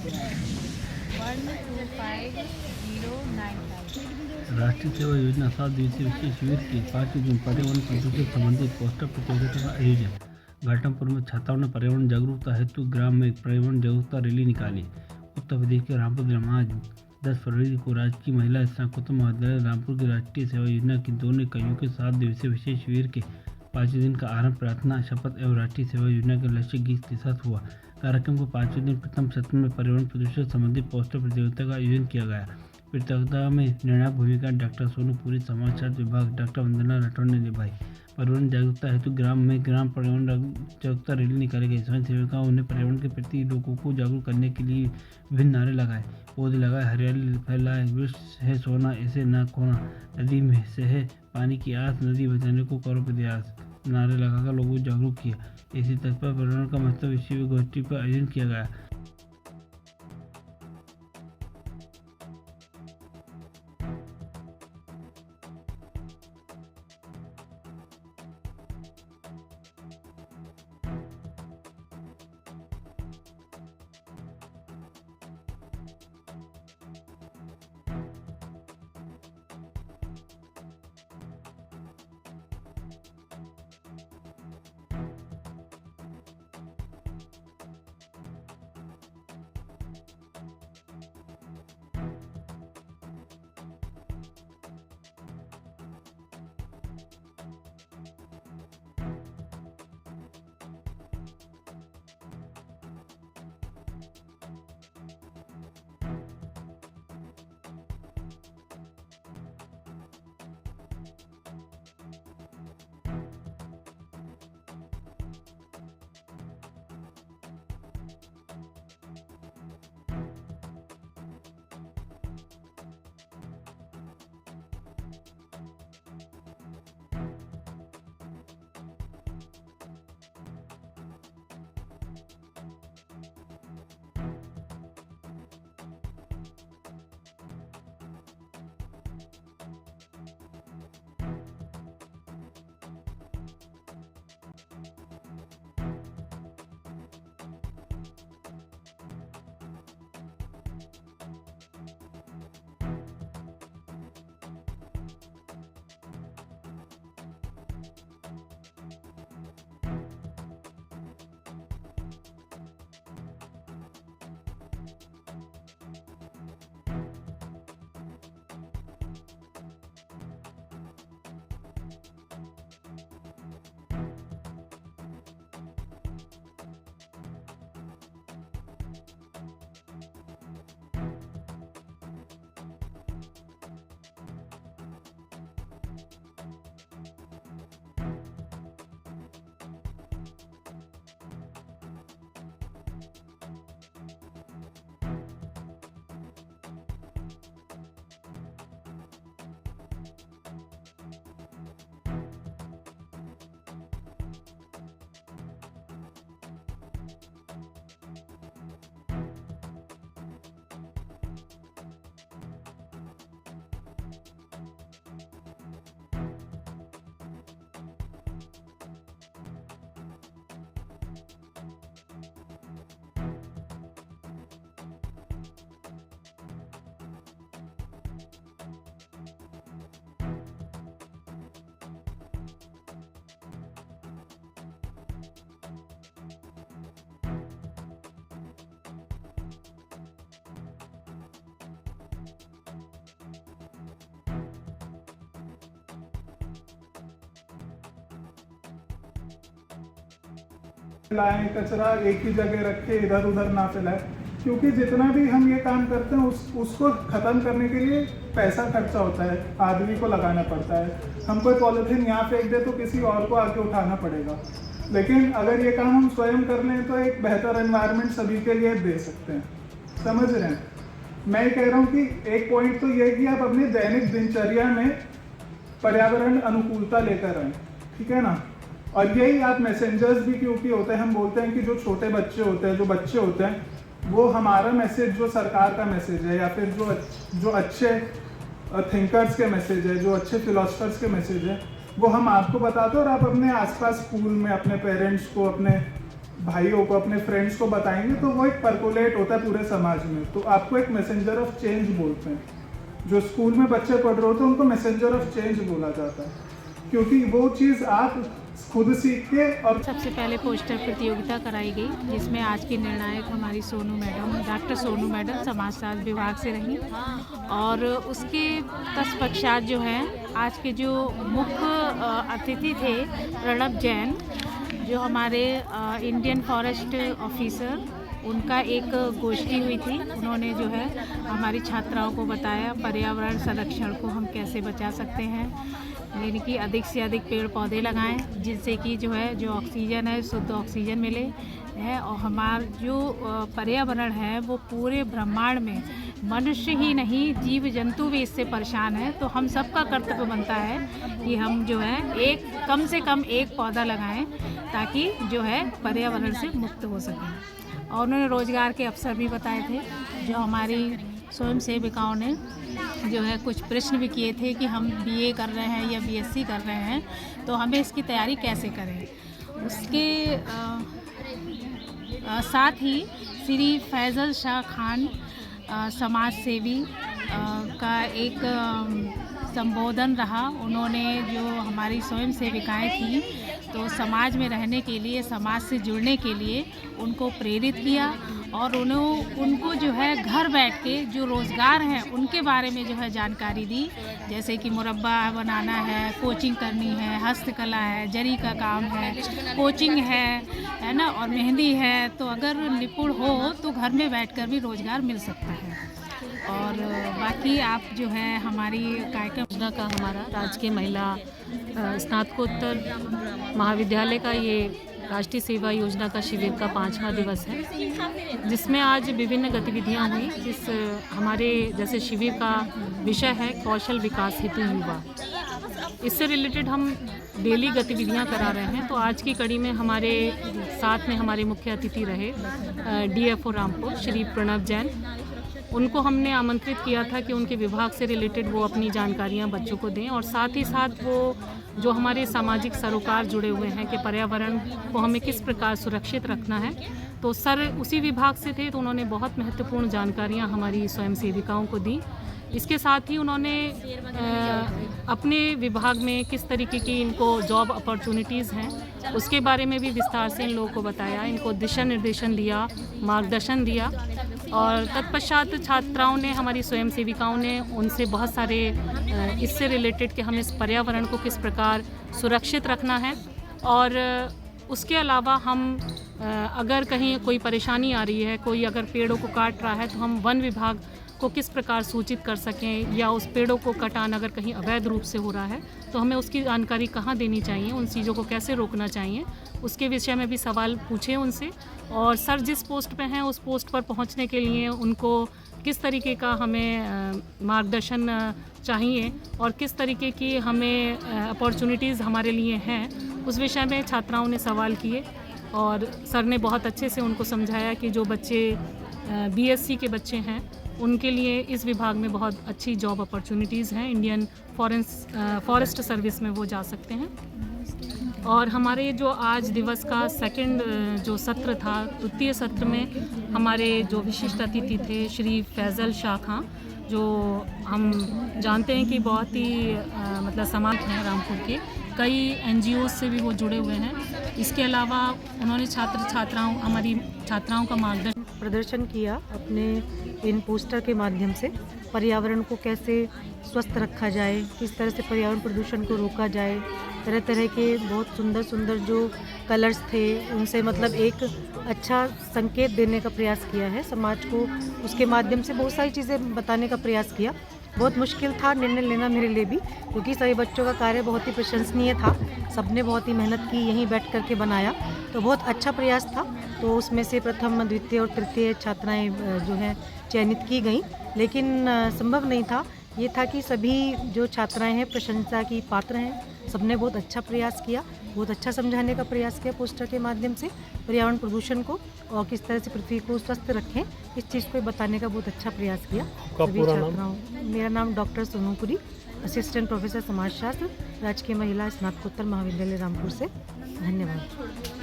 125095। राष्ट्रीय सेवा योजना 7 दिवसीय विशेष शिविर के 5 दिन पर्यावरण प्रदूषण संबंधित पोस्टर प्रतियोगिता का आयोजन। घाटमपुर में छात्राओं ने पर्यावरण जागरूकता हेतु ग्राम में पर्यावरण जागरूकता रैली निकाली। उत्तर प्रदेश के रामपुर जिले में आज 10 फरवरी को राजकीय महिला स्नातकोत्तर महाविद्यालय रामपुर की राष्ट्रीय सेवा योजना की दोनों इकाइयों के 7 दिवसीय विशेष शिविर के 5 दिन का आरंभ प्रार्थना, शपथ एवं राष्ट्रीय सेवा योजना के लक्ष्य गीत के साथ हुआ। कार्यक्रम को 5वें दिन प्रथम सत्र में पर्यावरण प्रदूषण संबंधित पोस्टर प्रतियोगिता का आयोजन किया गया। प्रतियोगिता में निर्णायक भूमिका डॉक्टर सोनू पुरी, समाजशास्त्र विभाग डॉक्टर वंदना राठौड़ ने निभाई। पर्यावरण जागरूकता हेतु ग्राम में ग्राम पर्यावरण जागरूकता रैली निकाली गई। स्वयं सेविकाओं ने पर्यावरण के प्रति लोगों को जागरूक करने के लिए विभिन्न नारे लगाए, पौधे लगाए, हरियाली फैलाए, वृक्ष है सोना इसे न खोना, नदी में से है पानी की आस, नदी बचाने को करो प्रयास नारे लगाकर लोगों को जागरूक किया। इसी तर्ज पर पर्यावरण का महत्व विषय गोष्ठी का आयोजन किया गया। लाएं, कचरा एक ही जगह रखे, इधर उधर ना फैलाए, क्योंकि जितना भी हम ये काम करते हैं उसको ख़त्म करने के लिए पैसा खर्चा होता है, आदमी को लगाना पड़ता है। हम कोई पॉलीथीन यहाँ फेंक दे तो किसी और को आके उठाना पड़ेगा, लेकिन अगर ये काम हम स्वयं कर लें तो एक बेहतर एनवायरनमेंट सभी के लिए दे सकते हैं। समझ रहे हैं? मैं कह रहा हूँ कि एक पॉइंट तो ये कि आप अपनी दैनिक दिनचर्या में पर्यावरण अनुकूलता लेकर आएँ, ठीक है ना। और यही आप मैसेंजर्स भी क्योंकि होते हैं, हम बोलते हैं कि जो छोटे बच्चे होते हैं, जो बच्चे होते हैं, वो हमारा मैसेज जो सरकार का मैसेज है या फिर जो अच्छे थिंकर्स के मैसेज है, जो अच्छे फिलोसफर्स के मैसेज है, वो हम आपको बताते हैं और आप अपने आसपास स्कूल में अपने पेरेंट्स को, अपने भाइयों को, अपने फ्रेंड्स को बताएंगे तो वो एक परकोलेट होता है पूरे समाज में। तो आपको एक मैसेंजर ऑफ चेंज बोलते हैं। जो स्कूल में बच्चे पढ़ रहे होते हैं उनको मैसेंजर ऑफ चेंज बोला जाता है, क्योंकि वो चीज़ आप खुद सीख के। और सबसे पहले पोस्टर प्रतियोगिता कराई गई, जिसमें आज की निर्णायक हमारी Sonu madam, doctor Sonu madam समाजशास्त्र विभाग से रही। और उसके तत्पश्चात जो है आज के जो मुख्य अतिथि थे प्रणब जैन, जो हमारे इंडियन फॉरेस्ट ऑफिसर, उनका एक गोष्ठी हुई थी। उन्होंने जो है हमारी छात्राओं को बताया पर्यावरण संरक्षण को हम कैसे बचा सकते हैं, यानी कि अधिक से अधिक पेड़ पौधे लगाएं, जिससे कि जो है जो ऑक्सीजन है शुद्ध ऑक्सीजन मिले है। और हमारा जो पर्यावरण है वो पूरे ब्रह्मांड में मनुष्य ही नहीं जीव जंतु भी इससे परेशान है। तो हम सबका कर्तव्य बनता है कि हम जो है कम से कम एक पौधा लगाएं, ताकि जो है पर्यावरण से मुक्त हो सकें। और उन्होंने रोज़गार के अवसर भी बताए थे। जो हमारी स्वयं सेविकाओं ने जो है कुछ प्रश्न भी किए थे कि हम बीए कर रहे हैं या बीएससी कर रहे हैं, तो हमें इसकी तैयारी कैसे करें। उसके साथ ही श्री फैज़ल शाह खान समाज सेवी का एक संबोधन रहा। उन्होंने जो हमारी स्वयं सेविकाएँ थीं, तो समाज में रहने के लिए, समाज से जुड़ने के लिए उनको प्रेरित किया। और उनको जो है घर बैठ के जो रोज़गार हैं उनके बारे में जो है जानकारी दी, जैसे कि मुरब्बा बनाना है, कोचिंग करनी है, हस्तकला है, जरी का काम है, कोचिंग है ना, और मेहंदी है। तो अगर निपुण हो तो घर में बैठकर भी रोज़गार मिल सकता है। और बाकी आप जो है हमारी कार्यक्रम योजना का हमारा राजकीय महिला स्नातकोत्तर महाविद्यालय का ये राष्ट्रीय सेवा योजना का शिविर का 5वां दिवस है, जिसमें आज विभिन्न गतिविधियां हुई। हमारे जैसे शिविर का विषय है कौशल विकास हेतु युवा। इससे रिलेटेड हम डेली गतिविधियां करा रहे हैं। तो आज की कड़ी में हमारे साथ में हमारे मुख्य अतिथि रहे डीएफओ रामपुर श्री प्रणब जैन। उनको हमने आमंत्रित किया था कि उनके विभाग से रिलेटेड वो अपनी जानकारियां बच्चों को दें, और साथ ही साथ वो जो हमारे सामाजिक सरोकार जुड़े हुए हैं कि पर्यावरण को हमें किस प्रकार सुरक्षित रखना है। तो सर उसी विभाग से थे, तो उन्होंने बहुत महत्वपूर्ण जानकारियां हमारी स्वयं सेविकाओं को दी। इसके साथ ही उन्होंने अपने विभाग में किस तरीके की इनको जॉब अपॉर्चुनिटीज़ हैं उसके बारे में भी विस्तार से इन लोगों को बताया, इनको दिशा निर्देशन दिया, मार्गदर्शन दिया। और तत्पश्चात छात्राओं ने, हमारी स्वयं सेविकाओं ने उनसे बहुत सारे इससे रिलेटेड कि हमें इस पर्यावरण को किस प्रकार सुरक्षित रखना है। और उसके अलावा हम अगर कहीं कोई परेशानी आ रही है, कोई अगर पेड़ों को काट रहा है, तो हम वन विभाग को किस प्रकार सूचित कर सकें, या उस पेड़ों को कटान अगर कहीं अवैध रूप से हो रहा है तो हमें उसकी जानकारी कहाँ देनी चाहिए, उन चीज़ों को कैसे रोकना चाहिए, उसके विषय में भी सवाल पूछे उनसे। और सर जिस पोस्ट पे हैं उस पोस्ट पर पहुंचने के लिए उनको किस तरीके का हमें मार्गदर्शन चाहिए और किस तरीके की हमें अपॉर्चुनिटीज़ हमारे लिए हैं, उस विषय में छात्राओं ने सवाल किए। और सर ने बहुत अच्छे से उनको समझाया कि जो बच्चे बीएससी के बच्चे हैं उनके लिए इस विभाग में बहुत अच्छी जॉब अपॉर्चुनिटीज़ हैं, इंडियन फॉरेस्ट सर्विस में वो जा सकते हैं। और हमारे जो आज दिवस का सेकंड जो सत्र था, द्वितीय सत्र में हमारे जो विशिष्ट अतिथि थे श्री फैज़ल शाह खान, जो हम जानते हैं कि बहुत ही मतलब समाज हैं रामपुर के, कई एनजीओ से भी वो जुड़े हुए हैं। इसके अलावा उन्होंने हमारी छात्राओं का मार्गदर्शन प्रदर्शन किया अपने इन पोस्टर के माध्यम से। पर्यावरण को कैसे स्वस्थ रखा जाए, किस तरह से पर्यावरण प्रदूषण को रोका जाए, तरह तरह के बहुत सुंदर सुंदर जो कलर्स थे उनसे मतलब एक अच्छा संकेत देने का प्रयास किया है समाज को। उसके माध्यम से बहुत सारी चीज़ें बताने का प्रयास किया। बहुत मुश्किल था निर्णय लेना मेरे लिए भी, क्योंकि सभी बच्चों का कार्य बहुत ही प्रशंसनीय था, सबने बहुत ही मेहनत की, यहीं बैठ कर के बनाया, तो बहुत अच्छा प्रयास था। तो उसमें से प्रथम, द्वितीय और तृतीय छात्राएं जो हैं चयनित की गई, लेकिन संभव नहीं था। ये था कि सभी जो छात्राएं हैं प्रशंसा की पात्र हैं, सबने बहुत अच्छा प्रयास किया, बहुत अच्छा समझाने का प्रयास किया पोस्टर के माध्यम से पर्यावरण प्रदूषण को और किस तरह से पृथ्वी को स्वस्थ रखें, इस चीज़ को बताने का बहुत अच्छा प्रयास किया सभी छात्राओं। मेरा नाम doctor Sonu Puri, assistant professor समाजशास्त्र, राजकीय महिला स्नातकोत्तर महाविद्यालय रामपुर से। धन्यवाद।